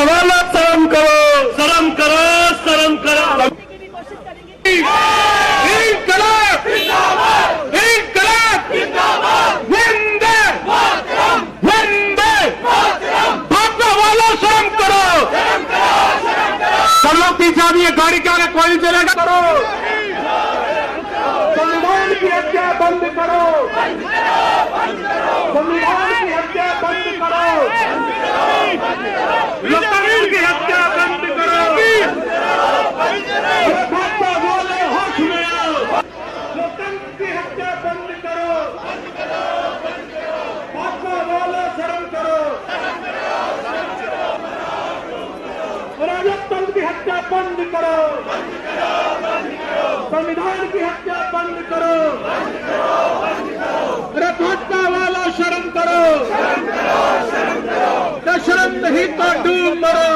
वाला शर्म करो, शर्म करो, शर्म करो। इनकलाब जिंदाबाद, इनकलाब जिंदाबाद, वंदे मातरम, वंदे मातरम। भाजपा वाला शर्म करो, शर्म करो, शर्म करो। सब लोग पीछे आइए, गाड़ी के आगे कोई चलेगा। करो संविधान की हत्या बंद करो, बंद करो, बंद करो। संविधान की हत्या बंद करो, बंद करो, बंद करो। लोकतंत्र की हत्या बंद करो, बंद करो। भाजपा वाले होश में आओ, लोकतंत्र की हत्या बंद करो, बंद करो, बंद करो। भाजपा वाले शर्म करो, शर्म करो, शर्म करो। लोकतंत्र की हत्या बंद करो, बंद करो, बंद करो। संविधान की हत्या बंद करो, बंद करो, बंद करो। अरे भाजपा वाला शर्म करो, शर्म करो, शर्म करो। शर्म नहीं तो डूब मरो,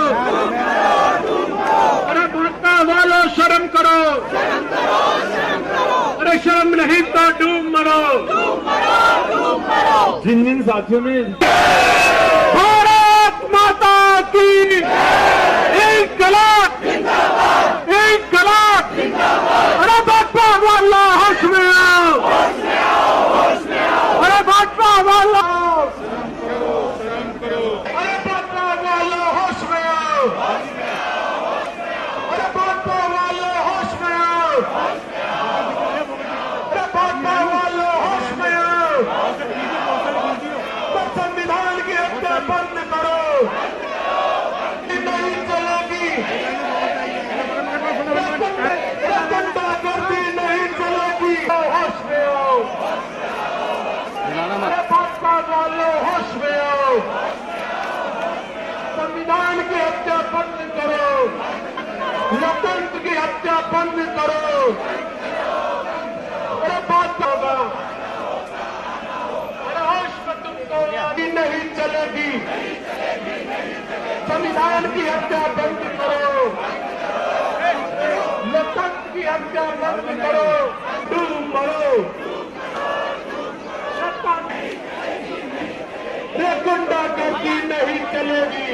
अरे भाजपा वालों शर्म करो, शर्म करो, शर्म करो। अरे शर्म नहीं तो डूब मरो, डूब मरो, डूब मरो। जिन जिन साथियों ने भारत माता की इनकलाब जिंदाबाद, इनकलाब जिंदाबाद। अरे भाजपा वाला होश में आओ, होश में आओ, होश में आओ। अरे भाजपा वाला शर्म करो, शर्म करो। अरे भाजपा वाला होश में आओ, होश में आओ, होश में आओ। अरे भाजपा वाला होश में आओ, होश में आओ। अरे भाजपा वाला होश में आओ। संविधान की हत्या बंद करो, नहीं चलेगी। गुंडागर्दी नहीं चलेगी, होश में आओ। अरे भाजपा वालों होश में आओ, संविधान की हत्या बंद करो, लोकतंत्र की हत्या बंद करो। अरे भाजपा होगा, अरे होश में तुमको नहीं चलेगी। संविधान की हत्या बंद करो, लोकतंत्र की हत्या बंद करो, डूब मरो। ये गुंडागर्दी नहीं चलेगी।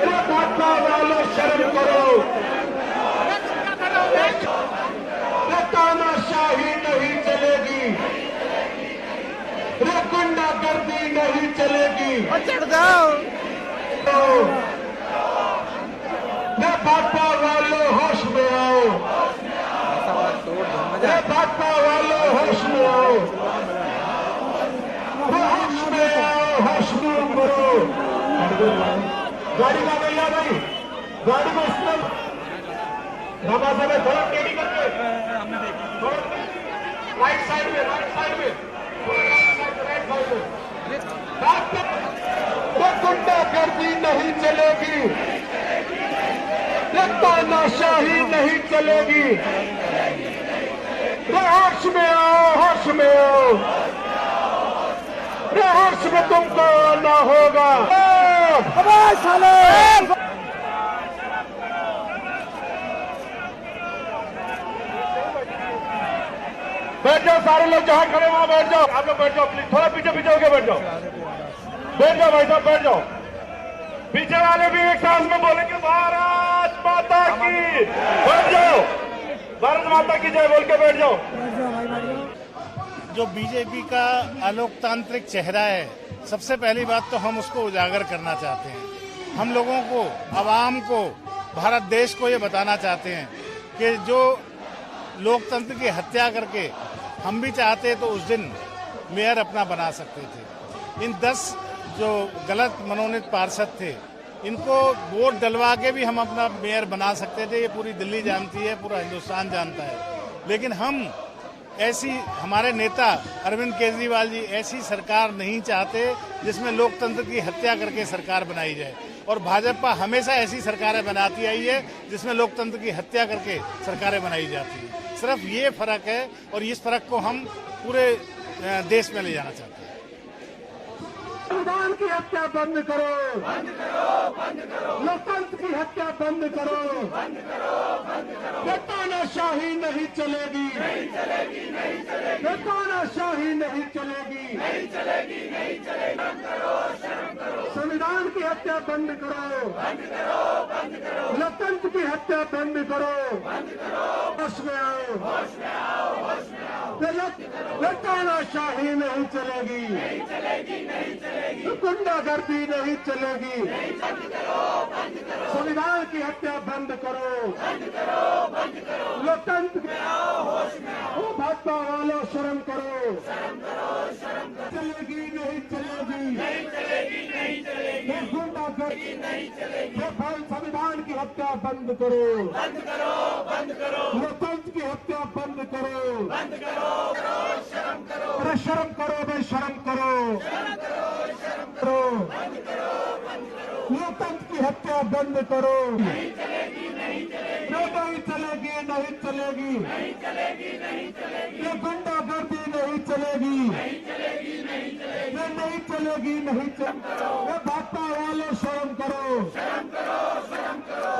ये भाजपा वालों शर्म करो, ये तानाशाही नहीं चलेगी। ये गुंडागर्दी नहीं चलेगी। चढ़ जाओ। ये भाजपा वालों होश में आओ, ये भाजपा वालों होश में आओ, होश में आओ, होश में करो। गाड़ी का गया भाई, गाड़ी को इसमें बाबा साहब थोड़ा टेढ़ी करके, राइट साइड में, राइट साइड में, राइट साइड में। गुंडागर्दी नहीं चलेगी, तानाशाही नहीं चलेगी। होश में आओ, होश में आओ। होश में तुमको आना होगा। बैठ जाओ सारे लोग, जहां खड़े वहां बैठ जाओ। आप लोग बैठ जाओ प्लीज, थोड़ा पीछे पीछे होके बैठ जाओ। बैठ जाओ भाई साहब, बैठ जाओ। पीछे वाले भी एक सांस में बोलेंगे भारत माता की। बैठ जाओ, भारत माता की जय बोल के बैठ जाओ। जो बीजेपी का अलोकतांत्रिक चेहरा है, सबसे पहली बात तो हम उसको उजागर करना चाहते हैं। हम लोगों को, आवाम को, भारत देश को ये बताना चाहते हैं कि जो लोकतंत्र की हत्या करके हम भी चाहते तो उस दिन मेयर अपना बना सकते थे। इन 10 जो गलत मनोनीत पार्षद थे, इनको वोट डलवा के भी हम अपना मेयर बना सकते थे। ये पूरी दिल्ली जानती है, पूरा हिंदुस्तान जानता है। लेकिन हम ऐसी, हमारे नेता अरविंद केजरीवाल जी ऐसी सरकार नहीं चाहते जिसमें लोकतंत्र की हत्या करके सरकार बनाई जाए। और भाजपा हमेशा ऐसी सरकारें बनाती आई है जिसमें लोकतंत्र की हत्या करके सरकारें बनाई जाती हैं। सिर्फ ये फर्क है, और इस फर्क को हम पूरे देश में ले जाना चाहते हैं। संविधान की हत्या बंद करो, बंद करो, बंद करो। लोकतंत्र की हत्या बंद करो, बंद करो, बंद करो। ये तानाशाही नहीं चलेगी, नहीं चलेगी, नहीं चलेगी। ये तानाशाही नहीं चलेगी, नहीं चलेगी, नहीं चलेगी। संविधान की हत्या बंद करो, लोकतंत्र की हत्या बंद करो, होश में आओ, तानाशाही नहीं चलेगी, गुंडागर्दी नहीं चलेगी, संविधान की हत्या बंद करो, लोकतंत्र भाजपा वालों शर्म करो, चलेगी नहीं चलेगी, गुंडागर्दी नहीं चलेगी, संविधान की हत्या बंद करो, लोकतंत्र की हत्या बंद करो, अरे शर्म करो भाई, शर्म करो, लोकतंत्र की हत्या बंद करो, नहीं चलेगी, ये गुंडागर्दी नहीं चलेगी, ये नहीं चलेगी, ये भाजपा वाले शर्म करो,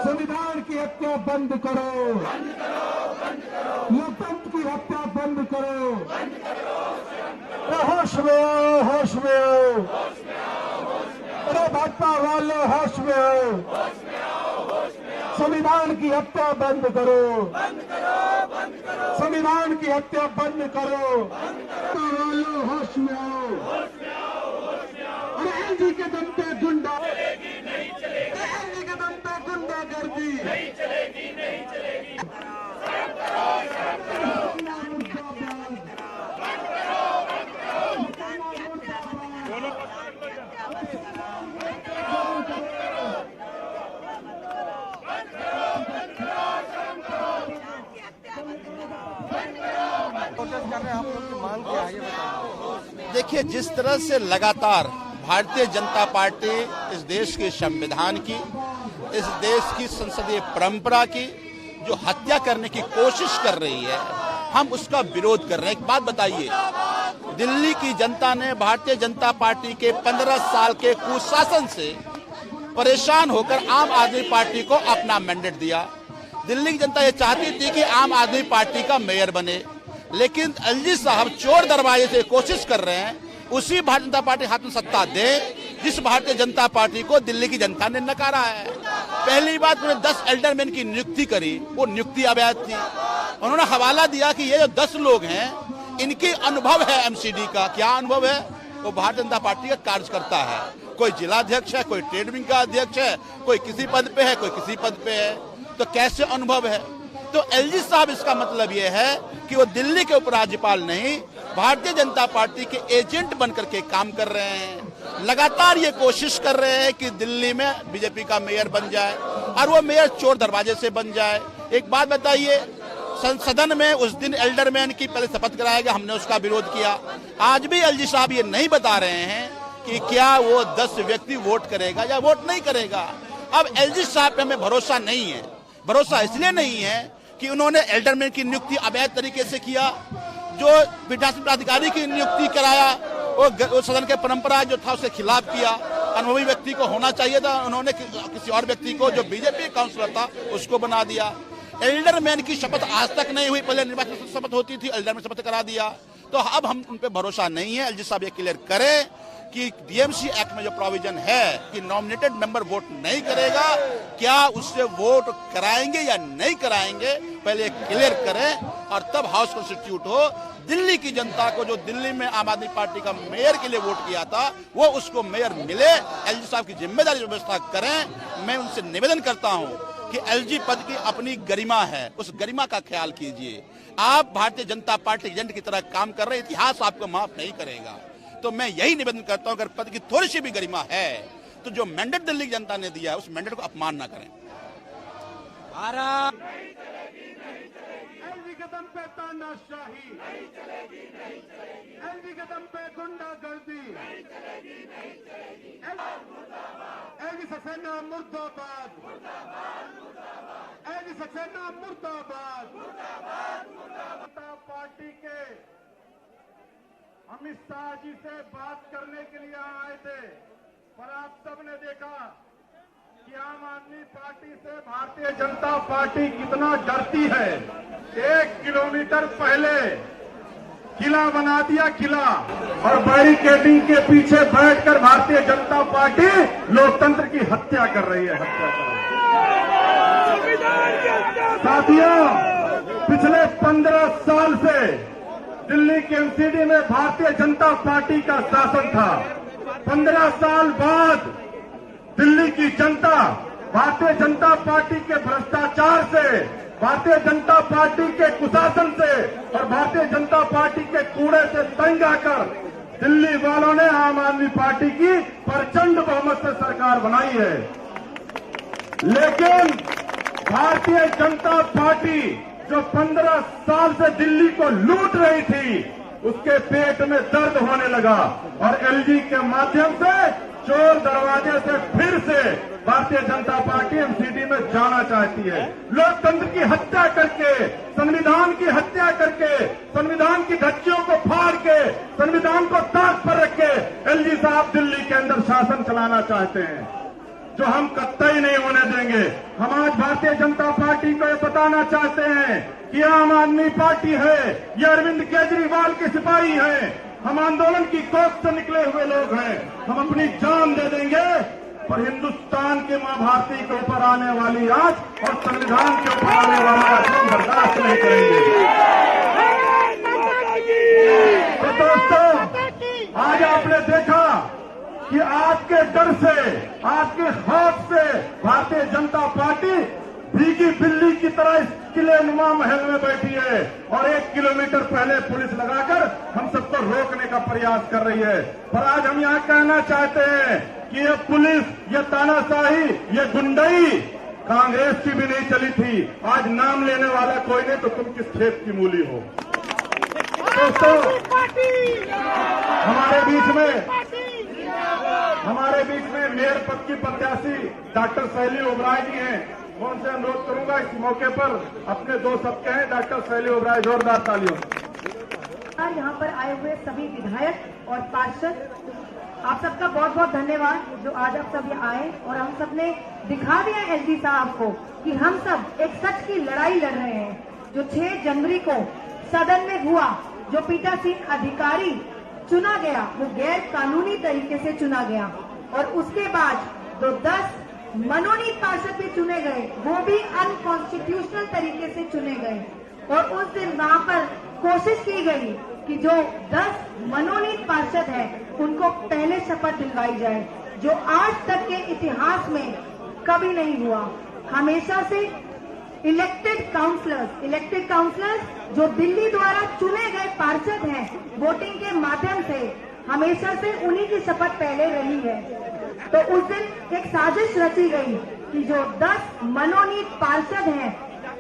संविधान की हत्या बंद करो, लोकतंत्र की हत्या बंद करो, होश में आओ, होश में आओ, अरे भाजपा वाले होश में आओ, संविधान की हत्या बंद करो, संविधान की हत्या बंद करो, वालों होश में आओ, अरे एलजी के दम पे गुंडा, एलजी के दम पे गुंडागर्दी नहीं चलेगी, नहीं चलेगी। देखिए, जिस तरह से लगातार भारतीय जनता पार्टी इस देश के संविधान की, इस देश की संसदीय परंपरा की जो हत्या करने की कोशिश कर रही है, हम उसका विरोध कर रहे हैं। एक बात बताइए, दिल्ली की जनता ने भारतीय जनता पार्टी के 15 साल के कुशासन से परेशान होकर आम आदमी पार्टी को अपना मैंडेट दिया। दिल्ली की जनता ये चाहती थी कि आम आदमी पार्टी का मेयर बने, लेकिन एलजी साहब चोर दरवाजे से कोशिश कर रहे हैं उसी भारतीय जनता पार्टी हाथ में सत्ता दे जिस भारतीय जनता पार्टी को दिल्ली की जनता ने नकारा है। पहली बात, उन्होंने 10 एल्डरमैन की नियुक्ति करी, वो नियुक्ति अवैध थी। उन्होंने हवाला दिया कि ये जो 10 लोग हैं इनकी अनुभव है एमसीडी का। क्या अनुभव है? वो भारतीय जनता पार्टी का कार्यकर्ता है, कोई जिलाध्यक्ष है, कोई ट्रेड विंग का अध्यक्ष है, कोई किसी पद पे है, कोई किसी पद पे है, तो कैसे अनुभव है? तो एलजी साहब, इसका मतलब ये है कि वो दिल्ली के उपराज्यपाल नहीं, भारतीय जनता पार्टी के एजेंट बनकर के काम कर रहे हैं। लगातार ये कोशिश कर रहे हैं कि दिल्ली में बीजेपी का मेयर बन जाए और वो मेयर चोर दरवाजे से बन जाए। एक बात बताइए, सदन में उस दिन एल्डरमैन की पहले शपथ कराया गया, हमने उसका विरोध किया। आज भी एलजी साहब ये नहीं बता रहे हैं कि क्या वो 10 व्यक्ति वोट करेगा या वोट नहीं करेगा। अब एलजी साहब पे हमें भरोसा नहीं है। भरोसा इसलिए नहीं है कि उन्होंने एल्डरमैन की नियुक्ति अवैध तरीके से किया, जो पीठासीन प्राधिकारी की नियुक्ति कराया वो सदन के परंपरा जो था उसके खिलाफ किया। अनुभवी व्यक्ति को होना चाहिए था, उन्होंने किसी और व्यक्ति को जो बीजेपी काउंसिलर था उसको बना दिया। एल्डरमैन की शपथ आज तक नहीं हुई, पहले निर्वाचन शपथ होती थी, एल्डरमैन शपथ करा दिया। तो अब हम उन पे भरोसा नहीं है। एलजी साहब ये क्लियर करें कि डीएमसी एक्ट में जो प्रोविजन है कि नॉमिनेटेड मेंबर वोट नहीं करेगा, क्या उससे वोट कराएंगे या नहीं कराएंगे, पहले क्लियर करें और तब हाउस कॉन्स्टिट्यूट हो। दिल्ली की जनता को जो दिल्ली में आम आदमी पार्टी का मेयर के लिए वोट किया था वो उसको मेयर मिले। एलजी साहब की जिम्मेदारी व्यवस्था करें। मैं उनसे निवेदन करता हूं कि एलजी पद की अपनी गरिमा है, उस गरिमा का ख्याल कीजिए। आप भारतीय जनता पार्टी एजेंट की तरह काम कर रहे हैं, इतिहास आपको माफ नहीं करेगा। तो मैं यही निवेदन करता हूं, अगर पद की थोड़ी सी भी गरिमा है तो जो मैंडेट दिल्ली की जनता ने दिया है उस मैंडेट को अपमान ना करें। एलजी के दम पे तानाशाही, एलजी के दम पे गुंडागर्दी, एलजी सक्सेना मुर्दाबाद, एलजी सक्सेना मुर्दाबाद। जनता पार्टी के अमित शाह जी से बात करने के लिए आए थे, पर आप सबने देखा कि आम आदमी पार्टी से भारतीय जनता पार्टी कितना डरती है। 1 किलोमीटर पहले किला बना दिया किला, और बैरिकेडिंग के पीछे बैठकर भारतीय जनता पार्टी लोकतंत्र की हत्या कर रही है। साथियों, पिछले 15 साल से दिल्ली के एमसीडी में भारतीय जनता पार्टी का शासन था। 15 साल बाद दिल्ली की जनता भारतीय जनता पार्टी के भ्रष्टाचार से, भारतीय जनता पार्टी के कुशासन से और भारतीय जनता पार्टी के कूड़े से तंग आकर दिल्ली वालों ने आम आदमी पार्टी की प्रचंड बहुमत से सरकार बनाई है। लेकिन भारतीय जनता पार्टी जो 15 साल से दिल्ली को लूट रही थी, उसके पेट में दर्द होने लगा और एलजी के माध्यम से चोर दरवाजे से फिर से भारतीय जनता पार्टी एमसीडी में जाना चाहती है। लोकतंत्र की हत्या करके, संविधान की हत्या करके, संविधान की धज्जियों को फाड़ के, संविधान को ताक पर रख के एलजी साहब दिल्ली के अंदर शासन चलाना चाहते हैं, जो हम कतई नहीं होने देंगे। हम आज भारतीय जनता पार्टी को ये बताना चाहते हैं कि आम आदमी पार्टी है, ये अरविंद केजरीवाल के सिपाही हैं, हम आंदोलन की कोख से निकले हुए लोग हैं, हम अपनी जान दे देंगे पर हिंदुस्तान की मां भारती के ऊपर आने वाली आंच और संविधान के ऊपर आने वाला आंच बर्दाश्त नहीं करेंगे। तो दोस्तों, आज आपने देखा कि आपके डर से, आपके खौफ से भारतीय जनता पार्टी भीगी बिल्ली की तरह इस किले नुमा महल में बैठी है और 1 किलोमीटर पहले पुलिस लगाकर हम सबको रोकने का प्रयास कर रही है। पर आज हम यहाँ कहना चाहते हैं कि ये पुलिस, ये तानाशाही, ये गुंडई कांग्रेस की भी नहीं चली थी। आज नाम लेने वाला कोई नहीं तो तुम किस खेत की मूली हो। दोस्तों, हमारे बीच में मेयर पद की प्रत्याशी डॉक्टर शैली ओबराय जी हैं। मैं उनसे अनुरोध करूंगा इस मौके पर अपने 2 शब्द कहें। डॉक्टर शैली ओबराय, जोरदार तालियों। यहाँ पर आए हुए सभी विधायक और पार्षद, आप सबका बहुत बहुत धन्यवाद जो आज आप सब यहाँ आए और हम सब ने दिखा दिया एलजी साहब को कि हम सब एक सच की लड़ाई लड़ रहे हैं। जो 6 जनवरी को सदन में हुआ, जो पीठासीन अधिकारी चुना गया वो गैर कानूनी तरीके से चुना गया और उसके बाद जो 10 मनोनीत पार्षद भी चुने गए, वो भी अनकॉन्स्टिट्यूशनल तरीके से चुने गए। और उस दिन वहाँ पर कोशिश की गई कि जो 10 मनोनीत पार्षद हैं उनको पहले शपथ दिलवाई जाए, जो आज तक के इतिहास में कभी नहीं हुआ। हमेशा से इलेक्टेड काउंसलर्स जो दिल्ली द्वारा चुने गए पार्षद हैं वोटिंग के माध्यम से, हमेशा से उन्हीं की शपथ पहले रही है। तो उस दिन एक साजिश रची गई कि जो 10 मनोनीत पार्षद हैं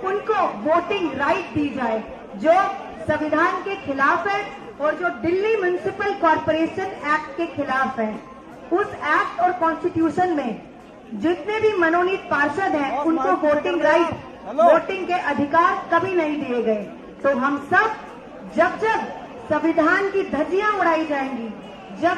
उनको वोटिंग राइट दी जाए, जो संविधान के खिलाफ है और जो दिल्ली म्युनिसिपल कॉर्पोरेशन एक्ट के खिलाफ है। उस एक्ट और कॉन्स्टिट्यूशन में जितने भी मनोनीत पार्षद हैं उनको वोटिंग राइट, वोटिंग के अधिकार कभी नहीं दिए गए। तो हम सब जब संविधान की धज्जियां उड़ाई जाएंगी, जब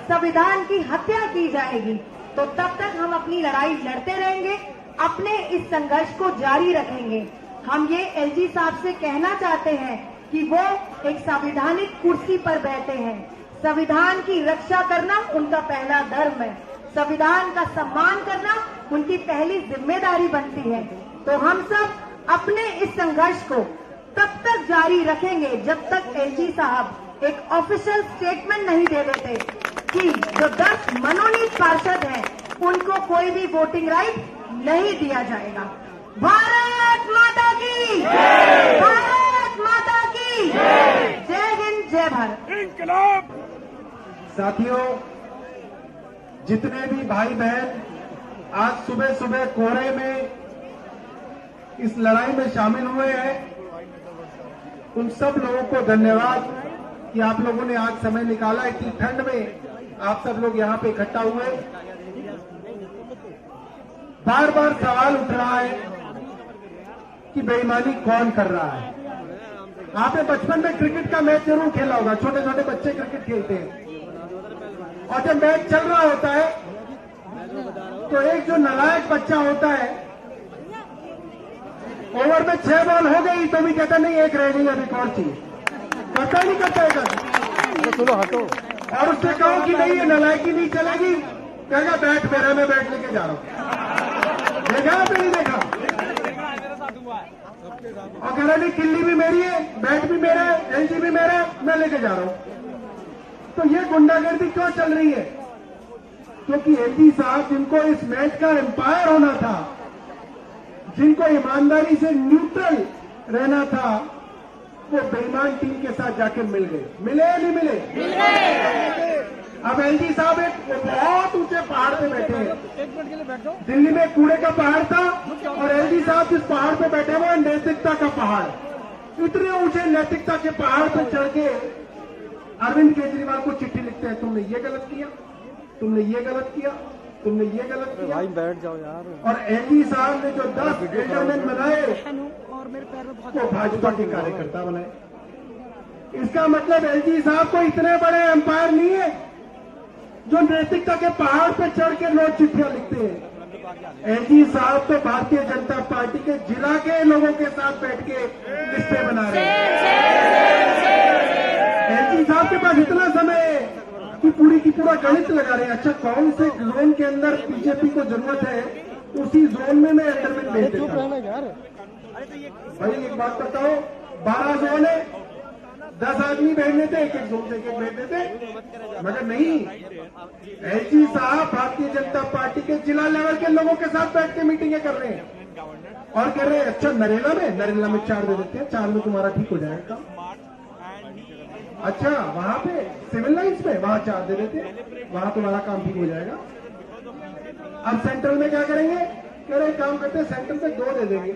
संविधान की हत्या की जाएगी, तो तब तक हम अपनी लड़ाई लड़ते रहेंगे, अपने इस संघर्ष को जारी रखेंगे। हम ये एलजी साहब से कहना चाहते हैं कि वो एक संवैधानिक कुर्सी पर बैठे हैं। संविधान की रक्षा करना उनका पहला धर्म है, संविधान का सम्मान करना उनकी पहली जिम्मेदारी बनती है। तो हम सब अपने इस संघर्ष को तब तक जारी रखेंगे जब तक एलजी साहब एक ऑफिशियल स्टेटमेंट नहीं दे देते कि जो 10 मनोनीत पार्षद हैं उनको कोई भी वोटिंग राइट नहीं दिया जाएगा। भारत माता की जय, भारत माता की जय, जय हिंद, जय भारत। इंकलाब। साथियों, जितने भी भाई बहन आज सुबह सुबह कोहरे में इस लड़ाई में शामिल हुए हैं, उन सब लोगों को धन्यवाद कि आप लोगों ने आज समय निकाला। इतनी ठंड में आप सब लोग यहाँ पे इकट्ठा हुए। बार बार सवाल उठ रहा है कि बेईमानी कौन कर रहा है। आपने बचपन में क्रिकेट का मैच जरूर खेला होगा, छोटे छोटे बच्चे क्रिकेट खेलते हैं और जब मैच चल रहा होता है तो एक जो नालायक बच्चा होता है, ओवर में 6 बॉल हो गई तो भी कहता नहीं, एक रह गई, अभी कौन चाहिए। करता ही नहीं करता है कर। चलो हटो। और उससे कहो कि नहीं ये नलायकी नहीं चलेगी, कहेगा बैठ मेरा, मैं बैठ लेके जा रहा हूं। देखा आपने नहीं देखा? और कह रहा नहीं किल्ली भी मेरी है, बैट भी मेरा है, एलजी भी मेरा है, मैं लेके जा रहा हूं। तो ये गुंडागर्दी क्यों चल रही है? क्योंकि एलजी साहब जिनको इस मैच का एम्पायर होना था, जिनको ईमानदारी से न्यूट्रल रहना था, वो बेईमान टीम के साथ जाके मिल गए। मिले या नहीं मिले? अब एलजी साहब एक बहुत ऊंचे पहाड़ पे बैठे हैं। दिल्ली में कूड़े का पहाड़ था और एलजी साहब जिस पहाड़ पे बैठे हुए नैतिकता का पहाड़। इतने ऊंचे नैतिकता के पहाड़ पे चढ़ के अरविंद केजरीवाल को चिट्ठी लिखते हैं, तुमने ये गलत किया, तुमने ये गलत किया, तुमने ये गलत किया। भाई बैठ जाओ यार। और एलजी साहब ने जो 10 एंडरमैन बनाए वो भाजपा के कार्यकर्ता बनाए। इसका मतलब एलजी साहब को इतने बड़े एम्पायर नहीं है जो नैतिकता के पहाड़ पे चढ़ के लोग चिट्ठियां लिखते हैं। एलजी साहब तो भारतीय जनता पार्टी के जिला के लोगों के साथ बैठ के लिस्टें बना रहे हैं। एलजी साहब के पास इतना समय है कि पूरी की पूरा गणित लगा रहे हैं। अच्छा कौन से जोन के अंदर बीजेपी को जरूरत है, उसी जोन में मैं एंडरमैन भेज देता हूं। भाई एक बात बताओ, 12 जोन है, 10 आदमी भेज देते, एक एक जोन से एक भेज देते, मगर नहीं। एलजी साहब भारतीय जनता पार्टी के जिला लेवल के लोगों के साथ बैठ के मीटिंगें कर रहे हैं और कह रहे हैं अच्छा नरेला में 4 दे देते हैं, 4 में तुम्हारा ठीक हो जाएगा। अच्छा वहां पे सिविल लाइन्स में वहां 4 दे देते हैं, वहां तुम्हारा काम ठीक हो जाएगा। अब सेंट्रल में क्या करेंगे? कह रहे काम करते हैं सेंट्रल में 2 दे देंगे,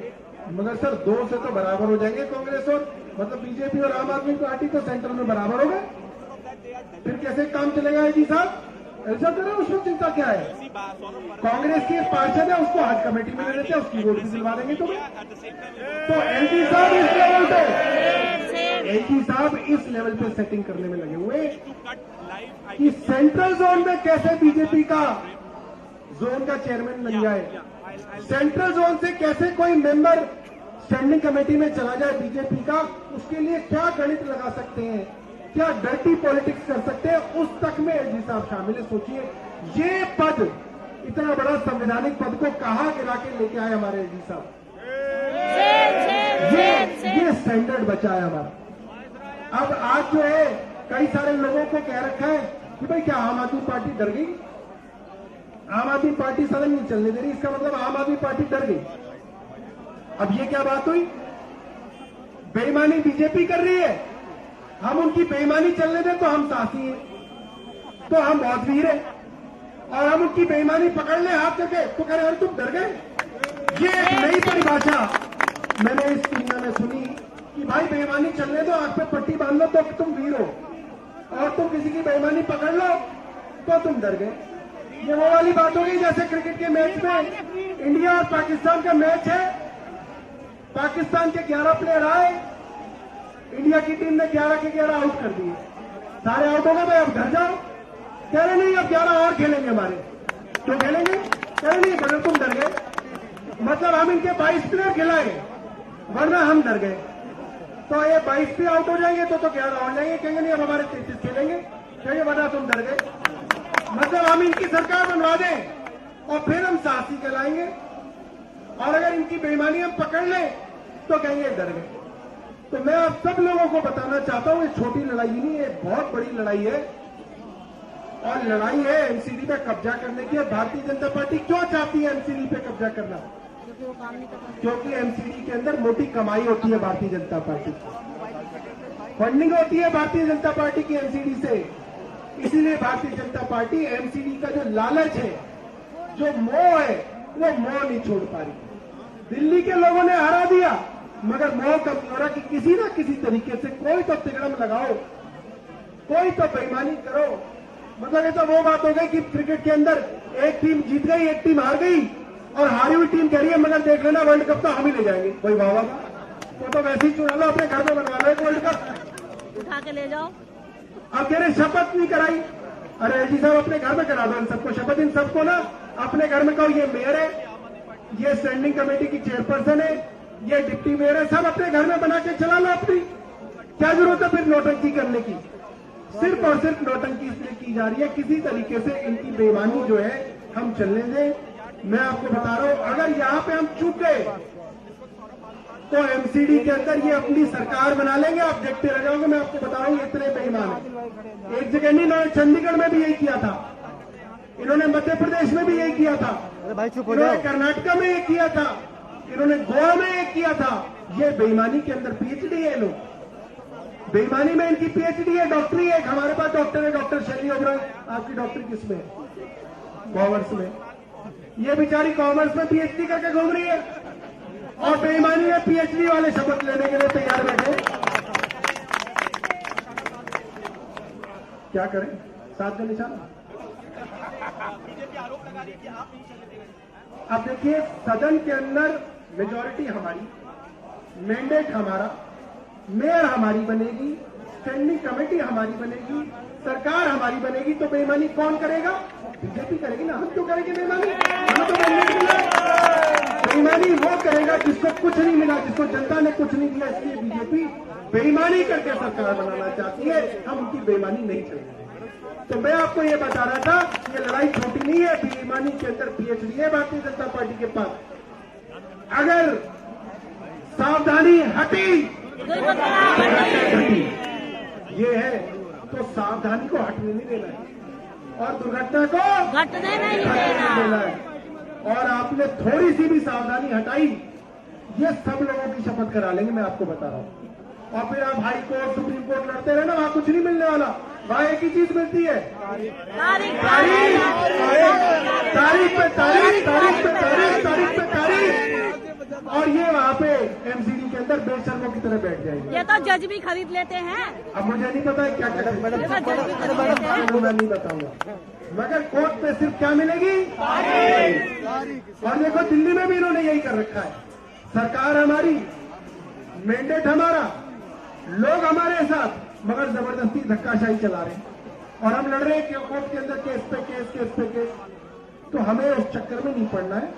मगर सर 2 से तो बराबर हो जाएंगे कांग्रेस और मतलब बीजेपी और आम आदमी पार्टी तो सेंट्रल में बराबर हो गए। फिर कैसे काम चलेगा जी साहब? ऐसा करें, उसमें चिंता क्या है? कांग्रेस की एक पार्षद है, उसको हज कमेटी में ले लेते हैं, उसकी वोट भी दिलवा देंगे तुम्हें। तो एलजी साहब इस लेवल पे, एलजी साहब इस लेवल पे सेटिंग करने में लगे हुए कि सेंट्रल जोन में कैसे बीजेपी का जोन का चेयरमैन बन जाए, सेंट्रल जोन से कैसे कोई मेंबर स्टैंडिंग कमेटी में चला जाए बीजेपी का, उसके लिए क्या गणित लगा सकते हैं, क्या डर्टी पॉलिटिक्स कर सकते हैं, उस तक में एलजी साहब शामिल है। सोचिए ये पद, इतना बड़ा संवैधानिक पद को कहां गिरा के लेके आए हमारे एलजी साहब। ये स्टैंडर्ड बचा है हमारा। अब आज जो है कई सारे लोगों को कह रखा है कि भाई क्या आम आदमी पार्टी डर गई, आम आदमी पार्टी सदन नहीं चलने दे रही, इसका मतलब आम आदमी पार्टी डर गई। अब ये क्या बात हुई? बेईमानी बीजेपी कर रही है, हम उनकी बेईमानी चलने दें तो हम साथी हैं, तो हम बहुत वीर हैं, और हम उनकी बेईमानी पकड़ ले हाथ करके तो कह रहे हैं तुम डर गए। ये एक नई परिभाषा मैंने इस दुनिया में सुनी कि भाई बेईमानी चलने दो, आंख पे पट्टी बांध लो तो तुम वीर हो, और तुम किसी की बेईमानी पकड़ लो तो तुम डर गए। ये वो वाली बात हो गई जैसे क्रिकेट के मैच में इंडिया और पाकिस्तान का मैच है, पाकिस्तान के 11 प्लेयर आए, इंडिया की टीम ने 11 के 11 आउट कर दिए, सारे आउट हो गए, भाई अब घर जाओ। कह रहे नहीं अब 11 और खेलेंगे हमारे, क्यों खेलेंगे? कह रहे नहीं बगैर तुम डर गए, मतलब हम इनके 22 प्लेयर खिलाएंगे वरना हम डर गए, तो ये 22 भी आउट हो जाएंगे तो 11 और जाएंगे, कहेंगे नहीं अब हमारे 33 खेलेंगे, कहेंगे वरना तुम डर गए। मतलब हम इनकी सरकार बनवा दें और फिर हम साहसी कहलाएंगे, और अगर इनकी बेईमानी हम पकड़ लें तो कहेंगे डर गए। तो मैं आप सब लोगों को बताना चाहता हूं, ये छोटी लड़ाई नहीं है, बहुत बड़ी लड़ाई है, और लड़ाई है एमसीडी पे कब्जा करने की। भारतीय जनता पार्टी क्यों चाहती है एमसीडी पे कब्जा करना? क्योंकि एमसीडी के अंदर मोटी कमाई होती है भारतीय जनता पार्टी की, फंडिंग होती है भारतीय जनता पार्टी की एमसीडी से। इसीलिए भारतीय जनता पार्टी एमसीडी का जो लालच है, जो मोह है, वो मोह नहीं छोड़ पा रही। दिल्ली के लोगों ने हरा दिया, मगर मोह कमजोर है कि किसी न किसी तरीके से कोई तो तिगड़म लगाओ, कोई तो बेईमानी करो। मतलब ये तो वो बात हो गई कि क्रिकेट के अंदर एक टीम जीत गई, एक टीम हार गई, और हारी हुई टीम कह रही है मगर देख लेना वर्ल्ड कप तो हम ही ले जाएंगे। कोई वाह वाह, तो वैसे ही चुना लो, अपने घर में बनवा लो एक वर्ल्ड कप, उठा के ले जाओ। अब कह रहे शपथ नहीं कराई, अरे जी साहब अपने घर में करा दो इन सबको शपथ, इन सबको ना अपने घर में कहो ये मेयर है, ये स्टैंडिंग कमेटी की चेयरपर्सन है, ये डिप्टी मेयर है, सब अपने घर में बना के चला लो अपनी, क्या जरूरत है फिर नौटंकी करने की? सिर्फ और सिर्फ नौटंकी इसलिए की जा रही है, किसी तरीके से इनकी बेईमानी जो है हम चलने दें। मैं आपको बता रहा हूं, अगर यहाँ पे हम चूक गए तो एमसीडी के अंदर ये अपनी सरकार बना लेंगे, आप देखते रह जाओगे। मैं आपको बता रहा हूं इतने बेईमान है। एक जगह नहीं, इन्होंने चंडीगढ़ में भी यही किया था, इन्होंने मध्य प्रदेश में भी यही किया था, इन्होंने कर्नाटक में ये किया था, इन्होंने गोवा में ये किया था। ये बेईमानी के अंदर पीएचडी है, लोग बेईमानी में इनकी पीएचडी है, डॉक्टरी है। हमारे पास डॉक्टर है, डॉक्टर शैली ओबराय। आपकी डॉक्टरी किसमें है? कॉमर्स में। ये बेचारी कॉमर्स में पीएचडी करके घूम रही है और बेईमानी में पीएचडी वाले शपथ लेने के लिए तैयार बैठे। क्या करें? साथ का निशान। अब देखिए, सदन के अंदर मेजॉरिटी हमारी, मैंडेट हमारा, मेयर हमारी बनेगी, स्टैंडिंग कमेटी हमारी बनेगी, सरकार हमारी बनेगी, तो बेईमानी कौन करेगा? बीजेपी करेगी ना। हम क्यों करेंगे बेईमानी? हमें तो मैंडेट मिला। बेईमानी वो करेगा जिसको कुछ नहीं मिला, जिसको जनता ने कुछ नहीं दिया। इसलिए बीजेपी बेईमानी करके सरकार बनाना चाहती है, हम उनकी बेईमानी नहीं चलेंगे। तो मैं आपको ये बता रहा था, ये लड़ाई छोटी नहीं है। बेईमानी के अंदर पीएचडी है भारतीय जनता पार्टी के पास। अगर सावधानी हटी, ये है तो सावधानी को हटने नहीं देना है और दुर्घटना को घटने नहीं देना है। और आपने थोड़ी सी भी सावधानी हटाई, ये सब लोगों की शपथ करा लेंगे, मैं आपको बता रहा हूं। और फिर आप हाई कोर्ट, सुप्रीम कोर्ट लड़ते रहना, वहां कुछ नहीं मिलने वाला। वहां एक ही चीज मिलती है, तारीख पे तारीख, तारीख पे तारीख, तारीख पे तारीख। और ये वहाँ पे एमसीडी के अंदर बेशर्मों की तरह बैठ जाएंगे। ये तो जज भी खरीद लेते हैं। अब मुझे नहीं पता है क्या क्या, मैं नहीं बताऊंगा। मगर कोर्ट पे सिर्फ क्या मिलेगी? और देखो, दिल्ली में भी इन्होंने यही कर रखा है। सरकार हमारी, मैंडेट हमारा, लोग हमारे साथ, मगर जबरदस्ती धक्काशाही चला रहे हैं और हम लड़ रहे हैं कोर्ट के अंदर केस पे केस, केस पे केस। तो हमें उस चक्कर में नहीं पड़ना है।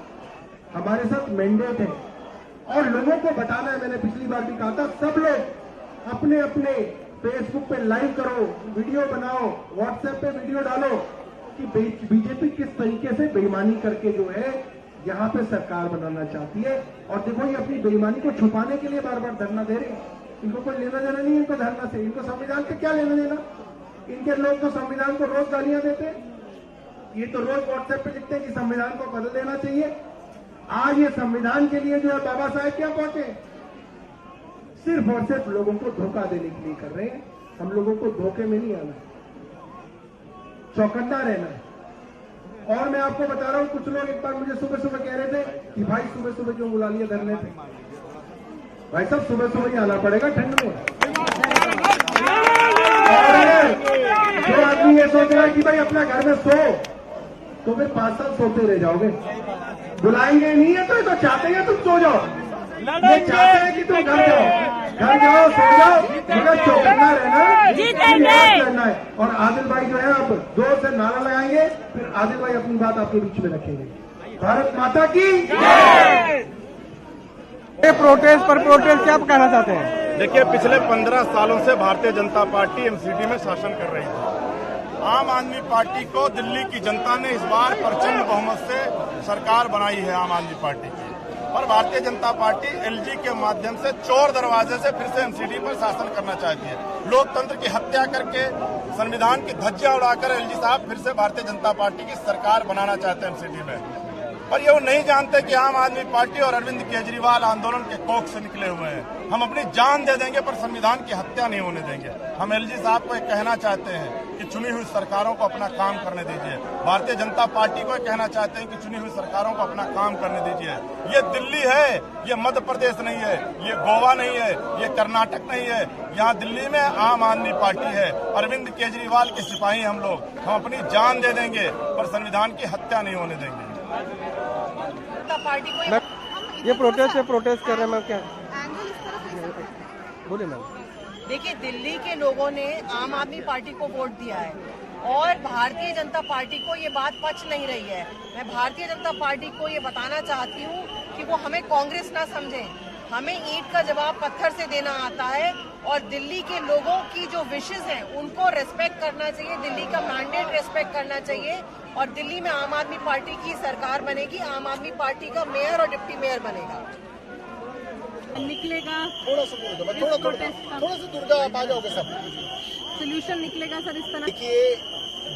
हमारे साथ मैंडेट है और लोगों को बताना है। मैंने पिछली बार भी कहा था, सब लोग अपने अपने फेसबुक पे लाइव करो, वीडियो बनाओ, व्हाट्सएप पे वीडियो डालो कि बीजेपी किस तरीके से बेईमानी करके जो है यहाँ पे सरकार बनाना चाहती है। और देखो, ये अपनी बेईमानी को छुपाने के लिए बार बार धरना दे रहे हैं। इनको कोई लेना देना नहीं है इनको धरना से। इनको संविधान से क्या लेना देना? इनके लोग तो संविधान को रोज गालियां देते हैं। ये तो रोज व्हाट्सएप पे लिखते हैं कि संविधान को बदल देना चाहिए। आज ये संविधान के लिए जो है बाबा साहेब क्या पहुंचे? सिर्फ और सिर्फ लोगों को धोखा देने के लिए कर रहे हैं। हम लोगों को धोखे में नहीं आना, चौकन्ना रहना है। और मैं आपको बता रहा हूं, कुछ लोग एक बार मुझे सुबह सुबह कह रहे थे कि भाई सुबह सुबह क्यों बुला लिया धरने पे? भाई साहब, सुबह सुबह ही आना पड़ेगा ठंड में। और जो आदमी ये सोच रहा है कि भाई अपना घर में सो, तो फिर 5 साल सोते रह जाओगे। बुलाएंगे नहीं है तो ये तो चाहते हैं तुम सो जाओ, ये चाहते हैं कि तुम घर जाओ, सो जाओ, मगर चौकन्ना रहना, जीतेंगे। और आदिल भाई जो है अब जोर से नारा लगाएंगे, फिर आदिल भाई अपनी बात आपके बीच में रखेंगे। भारत माता की ये प्रोटेस्ट पर प्रोटेस्ट क्या कहना चाहते हैं? देखिए, पिछले 15 सालों से भारतीय जनता पार्टी एमसीडी में शासन कर रही है। आम आदमी पार्टी को दिल्ली की जनता ने इस बार प्रचंड बहुमत से सरकार बनाई है आम आदमी पार्टी की। और भारतीय जनता पार्टी एलजी के माध्यम से चोर दरवाजे से फिर से एमसीडी पर शासन करना चाहती है। लोकतंत्र की हत्या करके, संविधान की धज्जियां उड़ाकर एलजी साहब फिर से भारतीय जनता पार्टी की सरकार बनाना चाहते हैं एमसीडी में। पर ये वो नहीं जानते कि आम आदमी पार्टी और अरविंद केजरीवाल आंदोलन के कोख से निकले हुए हैं। हम अपनी जान दे देंगे पर संविधान की हत्या नहीं होने देंगे। हम एलजी साहब को एक कहना चाहते हैं कि चुनी हुई सरकारों को अपना काम करने दीजिए। भारतीय जनता पार्टी को कहना चाहते हैं कि चुनी हुई सरकारों को अपना काम करने दीजिए। ये दिल्ली है, ये मध्य प्रदेश नहीं है, ये गोवा नहीं है, ये कर्नाटक नहीं है। यहाँ दिल्ली में आम आदमी पार्टी है, अरविंद केजरीवाल के सिपाही हम लोग। हम अपनी जान दे देंगे पर संविधान की हत्या नहीं होने देंगे। पार्टी को ये प्रोटेस्ट से प्रोटेस्ट कर रहे हैं मैम, क्या बोले मैम? देखिए, दिल्ली के लोगों ने आम आदमी पार्टी को वोट दिया है और भारतीय जनता पार्टी को ये बात पच नहीं रही है। मैं भारतीय जनता पार्टी को ये बताना चाहती हूँ कि वो हमें कांग्रेस ना समझें। हमें ईंट का जवाब पत्थर से देना आता है और दिल्ली के लोगों की जो विशेस हैं उनको रेस्पेक्ट करना चाहिए, दिल्ली का मैंडेट रेस्पेक्ट करना चाहिए और दिल्ली में आम आदमी पार्टी की सरकार बनेगी, आम आदमी पार्टी का मेयर और डिप्टी मेयर बनेगा। निकलेगा थोड़ा सा दुर्गा आप आ जाओगे सब। सोल्यूशन निकलेगा सर इस तरह? देखिए,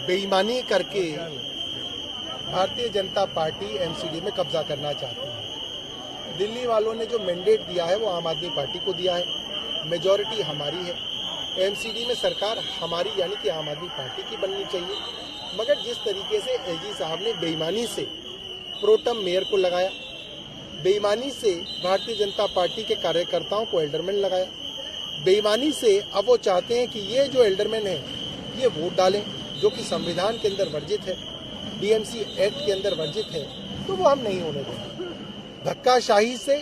बेईमानी करके भारतीय जनता पार्टी एमसीडी में कब्जा करना चाहती है। दिल्ली वालों ने जो मैंडेट दिया है वो आम आदमी पार्टी को दिया है, मेजॉरिटी हमारी है, एमसीडी में सरकार हमारी यानी कि आम आदमी पार्टी की बननी चाहिए। मगर जिस तरीके से एलजी साहब ने बेईमानी से प्रोटम मेयर को लगाया, बेईमानी से भारतीय जनता पार्टी के कार्यकर्ताओं को एल्डरमैन लगाया, बेईमानी से अब वो चाहते हैं कि ये जो एल्डरमैन है ये वोट डालें जो कि संविधान के अंदर वर्जित है, डीएमसी एक्ट के अंदर वर्जित है, तो वो हम नहीं होने देंगे। धक्काशाही से,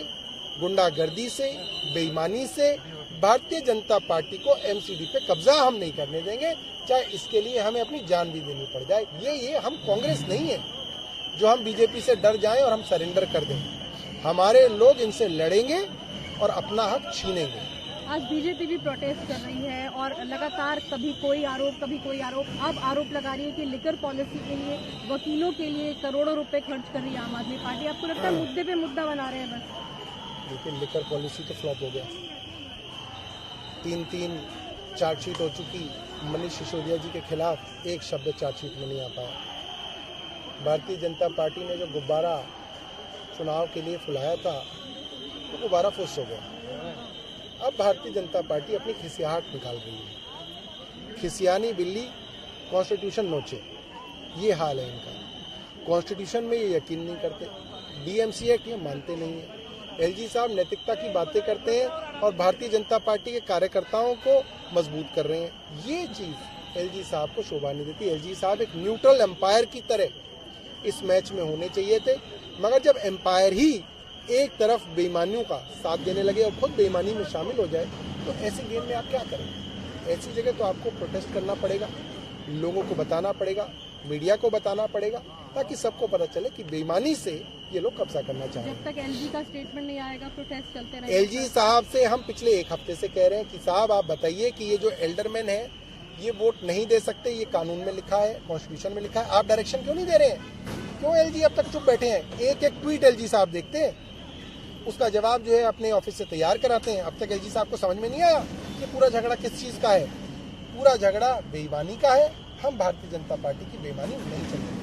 गुंडागर्दी से, बेईमानी से भारतीय जनता पार्टी को एमसीडी पे कब्जा हम नहीं करने देंगे, चाहे इसके लिए हमें अपनी जान भी देनी पड़ जाए। ये हम कांग्रेस नहीं है जो हम बीजेपी से डर जाएं और हम सरेंडर कर दें। हमारे लोग इनसे लड़ेंगे और अपना हक छीनेंगे। आज बीजेपी भी प्रोटेस्ट कर रही है और लगातार कभी कोई आरोप कभी कोई आरोप, अब आरोप लगा रही है कि लिकर पॉलिसी के लिए वकीलों के लिए करोड़ों रुपए खर्च कर रही है आम आदमी पार्टी। आपको लगता है मुद्दे पे मुद्दा बना रहे हैं बस? लेकिन लिकर पॉलिसी तो फ्लॉप हो गया, 3 चार्जशीट हो चुकी, मनीष सिसोदिया जी के खिलाफ एक शब्द चार्जशीट में नहीं आ पाया। भारतीय जनता पार्टी ने जो गुब्बारा चुनाव के लिए फुलाया था वो गुब्बारा फुस हो गया। अब भारतीय जनता पार्टी अपनी खिसियाहट निकाल रही है। खिसियानी बिल्ली कॉन्स्टिट्यूशन नोचे, ये हाल है इनका। कॉन्स्टिट्यूशन में ये यकीन नहीं करते, डीएमसी एक्ट ये मानते नहीं है। एलजी साहब नैतिकता की बातें करते हैं और भारतीय जनता पार्टी के कार्यकर्ताओं को मजबूत कर रहे हैं। ये चीज एलजी साहब को शोभा नहीं देती। एलजी साहब एक न्यूट्रल एम्पायर की तरह इस मैच में होने चाहिए थे, मगर जब एम्पायर ही एक तरफ बेईमानियों का साथ देने लगे और खुद बेईमानी में शामिल हो जाए तो ऐसे गेम में आप क्या करेंगे? ऐसी जगह तो आपको प्रोटेस्ट करना पड़ेगा, लोगों को बताना पड़ेगा, मीडिया को बताना पड़ेगा, ताकि सबको पता चले कि बेईमानी से ये लोग कब्जा करना चाह रहे हैं। जब तक एलजी का स्टेटमेंट नहीं आएगा प्रोटेस्ट चलते रहेंगे। एलजी साहब से हम पिछले एक हफ्ते से कह रहे हैं कि साहब आप बताइए कि ये जो एल्डरमैन है ये वोट नहीं दे सकते, ये कानून में लिखा है, कॉन्स्टिट्यूशन में लिखा है, आप डायरेक्शन क्यों नहीं दे रहे हैं? क्यों एलजी अब तक चुप बैठे हैं? एक ट्वीट एलजी साहब देखते हैं, उसका जवाब जो है अपने ऑफिस से तैयार कराते हैं। अब तक एलजी साहब को समझ में नहीं आया कि पूरा झगड़ा किस चीज का है। पूरा झगड़ा बेईमानी का है। हम भारतीय जनता पार्टी की बेईमानी नहीं चलेंगे।